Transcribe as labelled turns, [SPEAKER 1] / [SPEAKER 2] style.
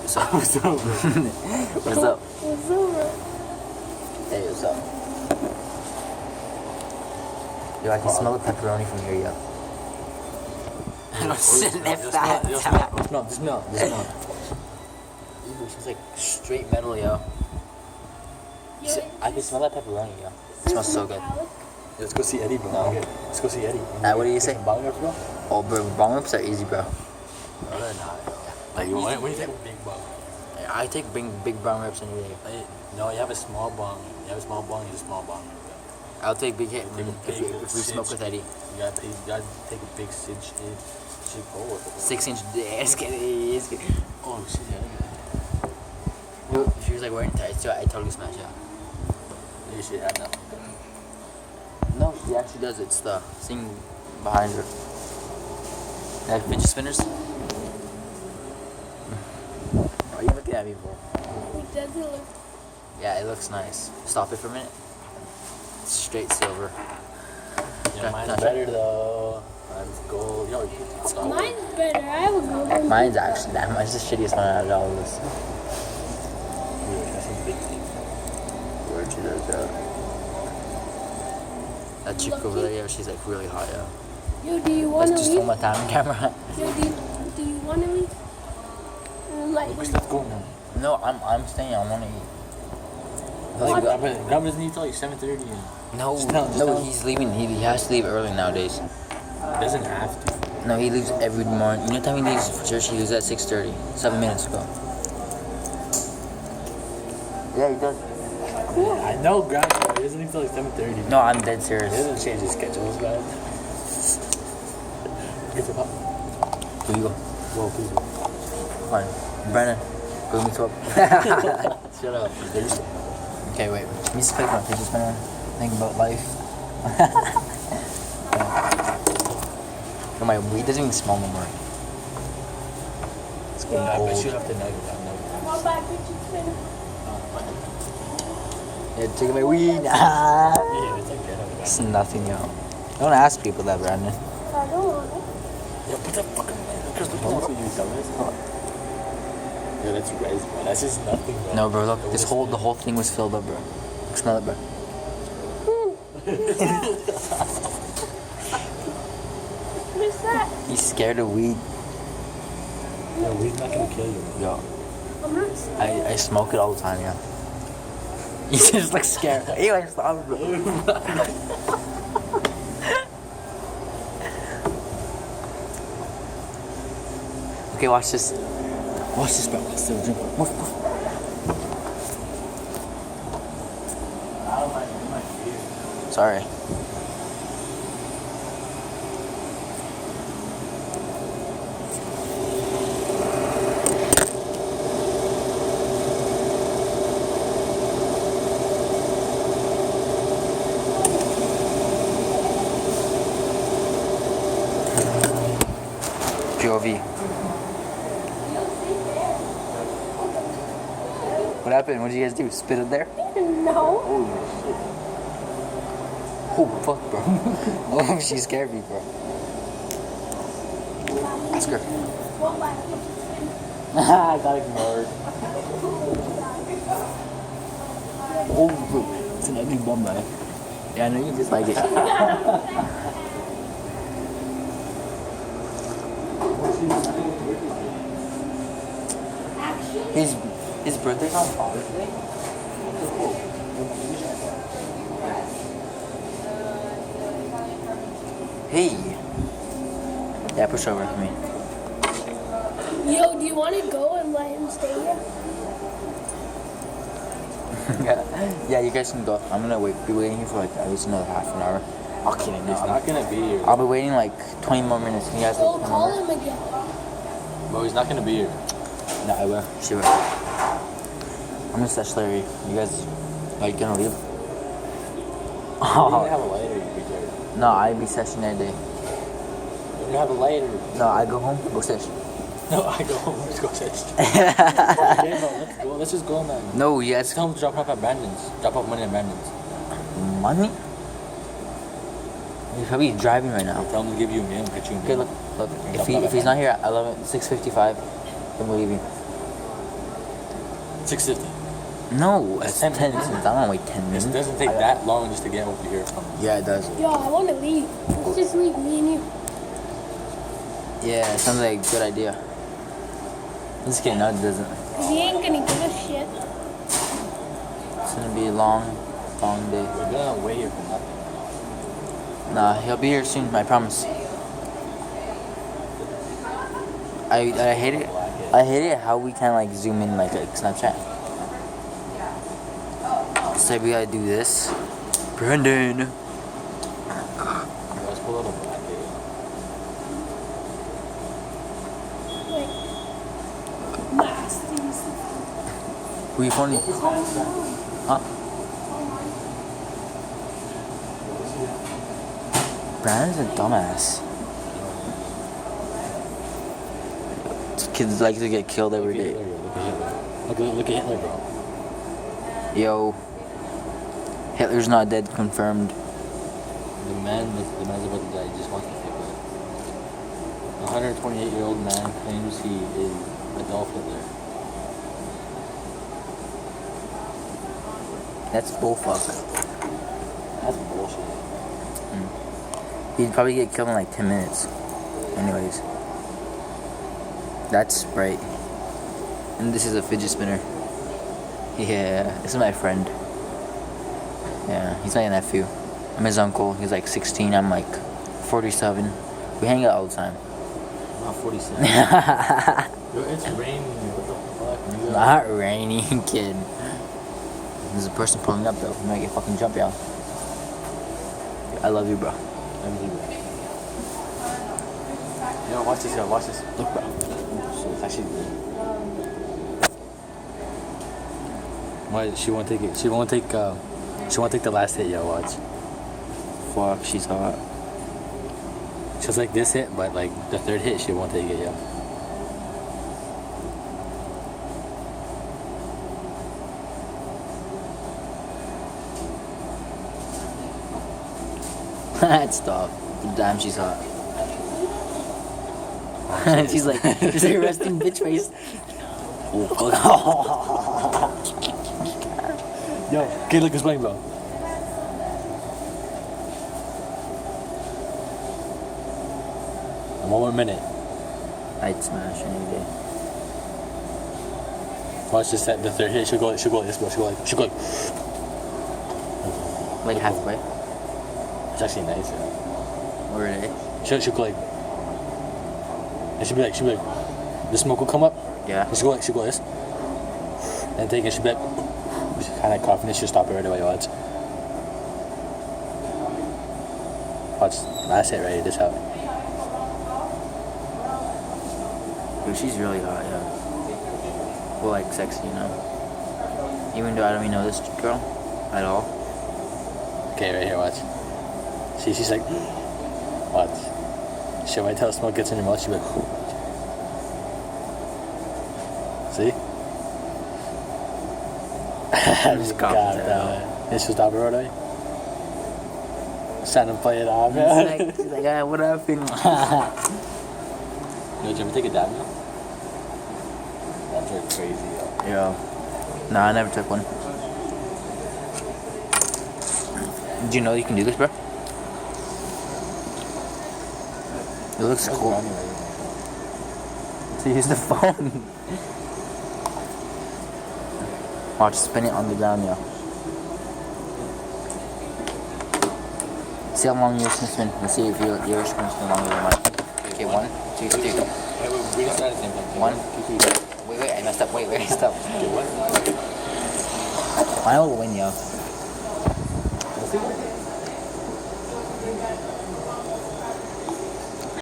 [SPEAKER 1] What's up?
[SPEAKER 2] What's up, bro?
[SPEAKER 1] What's up?
[SPEAKER 3] What's over?
[SPEAKER 1] Hey, what's up? Yo, I can smell the pepperoni from here, yo. Sniff that.
[SPEAKER 2] Smell.
[SPEAKER 1] Ooh, smells like straight metal, yo. I can smell that pepperoni, yo. It smells so good.
[SPEAKER 2] Let's go see Eddie, bro.
[SPEAKER 1] No.
[SPEAKER 2] Let's go see Eddie.
[SPEAKER 1] What do you say?
[SPEAKER 2] Bong rips, bro?
[SPEAKER 1] Oh, bro, bong rips are easy, bro.
[SPEAKER 2] No, they're not. Like, when you take a big bong?
[SPEAKER 1] I take big bong rips any day.
[SPEAKER 2] No, you have a small bong. You have a small bong, you have a small bong.
[SPEAKER 1] I'll take big hit
[SPEAKER 2] Take a
[SPEAKER 1] if
[SPEAKER 2] big
[SPEAKER 1] we smoke with Eddie.
[SPEAKER 2] You gotta take a big cinch in. Shit, go with it.
[SPEAKER 1] 6 inch. It's kidding.
[SPEAKER 2] Oh, shit, yeah.
[SPEAKER 1] She was like wearing tights, so I totally smashed out.
[SPEAKER 2] You should have nothing.
[SPEAKER 1] No, she actually does. It's the thing behind her. Like fidget spinners. Are you looking at me, bro?
[SPEAKER 3] It doesn't look.
[SPEAKER 1] Yeah, it looks nice. Stop it for a minute. It's straight silver.
[SPEAKER 2] Yeah, mine's better though. Mine's gold. Yo, it's gold.
[SPEAKER 3] Mine's better. I have a good one.
[SPEAKER 1] Mine's actually that. Mine's the shittiest one out of all of this.
[SPEAKER 2] Dude, that's some big thing.
[SPEAKER 1] Where'd you go? That chick over there, yo, she's like really hot, yo.
[SPEAKER 3] Yo, do you want to
[SPEAKER 1] Let's just
[SPEAKER 3] leave?
[SPEAKER 1] hold my time camera.
[SPEAKER 3] Yo, do you want to leave?
[SPEAKER 2] Lucas, let's go now.
[SPEAKER 1] No, I'm staying. I want to eat.
[SPEAKER 2] Grandma doesn't need till like 7:30.
[SPEAKER 1] No,
[SPEAKER 2] Just tell him.
[SPEAKER 1] he's leaving. He has to leave early nowadays.
[SPEAKER 2] Doesn't have to.
[SPEAKER 1] No, he leaves every morning. You know what time he leaves for church? He leaves at 6:30. 7 minutes ago. Yeah, he does.
[SPEAKER 2] I know, Grandpa. He doesn't leave till like 7:30.
[SPEAKER 1] No, I'm dead
[SPEAKER 2] He
[SPEAKER 1] serious.
[SPEAKER 2] doesn't change his schedules, guys. Get the pop.
[SPEAKER 1] Here you go.
[SPEAKER 2] Whoa, please.
[SPEAKER 1] Fine. Brennan, go meet up.
[SPEAKER 2] Shut up. There's
[SPEAKER 1] Okay, wait. Let me just pick my fidget spinner. Think about life. My weed doesn't even smell no more. It's getting
[SPEAKER 2] I bet
[SPEAKER 1] old.
[SPEAKER 2] you have to nugget that.
[SPEAKER 3] Come back, fidget spinner.
[SPEAKER 1] Yeah, take my weed.
[SPEAKER 2] Yeah, it's like ghetto.
[SPEAKER 1] It's nothing, yo. Don't ask people that, Brandon.
[SPEAKER 3] I don't want it.
[SPEAKER 2] Yeah, put that fucking Lucas, look at you dumbass. Yeah, that's you guys, bro. That's just nothing, bro.
[SPEAKER 1] No, bro, look. The whole thing was filled up, bro. Smell it, bro.
[SPEAKER 3] What's that?
[SPEAKER 1] He's scared of weed.
[SPEAKER 2] Yeah, weed's not gonna kill you, bro.
[SPEAKER 1] Yo,
[SPEAKER 3] I'm not scared.
[SPEAKER 1] I smoke it all the time, yeah. He's just like scared. Anyway, stop, bro. Okay, watch this. Watch this, bro. Still drink. Woof, woof. Sorry. POV. What happened? What did you guys do? Spit it there?
[SPEAKER 3] No.
[SPEAKER 1] Oh, fuck, bro. Oh, she scared me, bro. Ask her.
[SPEAKER 3] One by fidget spinner.
[SPEAKER 1] I got ignored. Oh, bro. It's an ugly bum, man. Yeah, I know you just like it. His birthday's on Father's Day? Hey. Yeah, push over to me.
[SPEAKER 3] Yo, do you want to go and let him stay here?
[SPEAKER 1] Yeah, you guys can go. I'm gonna be waiting here for like at least another half an hour. I'll kidding.
[SPEAKER 2] He's
[SPEAKER 1] No,
[SPEAKER 2] not gonna be here.
[SPEAKER 1] I'll be waiting like 20 more minutes. Can you guys
[SPEAKER 3] Go
[SPEAKER 1] come
[SPEAKER 3] call
[SPEAKER 1] over?
[SPEAKER 3] him again.
[SPEAKER 2] Bro, he's not gonna be here.
[SPEAKER 1] No, I will. She will. I'm gonna touch Larry. You guys like gonna leave?
[SPEAKER 2] You don't have a lighter, you retard.
[SPEAKER 1] No, I'd be session that day.
[SPEAKER 2] You don't have a lighter.
[SPEAKER 1] No, I go home, go session.
[SPEAKER 2] No, I go home. Let's go test. Okay, bro, let's go. Let's just go, man.
[SPEAKER 1] No, you
[SPEAKER 2] Let's
[SPEAKER 1] guys.
[SPEAKER 2] tell him to drop off at Brandon's. Drop off money at Brandon's.
[SPEAKER 1] Money? He's probably driving right now.
[SPEAKER 2] Tell him to give you a meal, get you a
[SPEAKER 1] Okay,
[SPEAKER 2] meal.
[SPEAKER 1] look. If he's not here at 6:55, then we're leaving.
[SPEAKER 2] 650.
[SPEAKER 1] No, it's 10
[SPEAKER 2] 10
[SPEAKER 1] minutes. I don't want to wait 10
[SPEAKER 2] It
[SPEAKER 1] minutes.
[SPEAKER 2] doesn't take that long just to get over here from.
[SPEAKER 1] Yeah, it does.
[SPEAKER 3] Yo, I want to leave. Let's just leave, me and you.
[SPEAKER 1] Yeah, it sounds like a good idea. This kid, no, it doesn't.
[SPEAKER 3] Cause he ain't gonna give a shit.
[SPEAKER 1] It's gonna be a long day.
[SPEAKER 2] We're gonna wait here for nothing.
[SPEAKER 1] Nah, he'll be here soon, I promise. I hate it. I hate it how we can't like zoom in like Snapchat. So we gotta do this. Brandon.
[SPEAKER 2] Let's pull out a black
[SPEAKER 3] Wait. Nasties.
[SPEAKER 1] Who you phoning? Huh? Brandon's a dumbass. Kids like to get killed every day.
[SPEAKER 2] Look at Hitler, bro.
[SPEAKER 1] Yo. Hitler's not dead, confirmed.
[SPEAKER 2] The man's about to die. He just wants to feel good. A 128-year-old man claims he is Adolf Hitler.
[SPEAKER 1] That's bullfuck.
[SPEAKER 2] That's bullshit.
[SPEAKER 1] He'd probably get killed in like 10 minutes. Anyways. That's right. And this is a fidget spinner. Yeah, this is my friend. Yeah, he's my nephew. I'm his uncle. He's like 16. I'm like 47. We hang out all the time.
[SPEAKER 2] Not 47. Yo, it's raining. What the fuck?
[SPEAKER 1] Not raining, kid. There's a person pulling up though. You might get fucking jumped out. I love you, bro.
[SPEAKER 2] Yo, watch this, yo, watch this. Look, bro. So it's actually. Why she won't take it? She won't take the last hit, yo. Watch.
[SPEAKER 1] Fuck, she's hot.
[SPEAKER 2] Just like this hit, but like the third hit, she won't take it, yo.
[SPEAKER 1] Stop. Damn, she's hot. she's like resting bitch face.
[SPEAKER 2] Yo, okay, look, it's playing, bro. One more minute.
[SPEAKER 1] I'd smash any day.
[SPEAKER 2] Watch this. The third hit, she'll go like this, bro. She'll go like.
[SPEAKER 1] Like halfway.
[SPEAKER 2] It's actually nice. Yeah.
[SPEAKER 1] Where are they?
[SPEAKER 2] She'll go like. And she'll be like, the smoke will come up.
[SPEAKER 1] Yeah.
[SPEAKER 2] And she'll go like this. And take it, she'll be like, kind of coughing, and she'll stop it right away. Watch. Last hit right here, this out.
[SPEAKER 1] Dude, she's really hot, yeah. Well, like sexy, you know. Even though I don't even know this girl at all.
[SPEAKER 2] Okay, right here, watch. She's like, watch. She'll wait till the smoke gets in her mouth, she'll be like, see?
[SPEAKER 1] Just coughed
[SPEAKER 2] God,
[SPEAKER 1] it out.
[SPEAKER 2] and she'll stop it right away. Trying to play it off,
[SPEAKER 1] She's like, ah, what happened?
[SPEAKER 2] Yo, did you ever take a dab now? That's like crazy, yo.
[SPEAKER 1] Yo. Nah, I never took one. Did you know you can do this, bro? It looks cool. To use the phone. Watch, spin it on the ground, yo. See how long yours can spin. Let's see if yours can spin longer than mine. Okay, 1, 2, 3.
[SPEAKER 2] Hey, we didn't start at the same time.
[SPEAKER 1] 1, 2, 3. Wait, I messed up. Wait, stop.
[SPEAKER 2] Okay, what?
[SPEAKER 1] Mine will win, yo.
[SPEAKER 2] Let's see.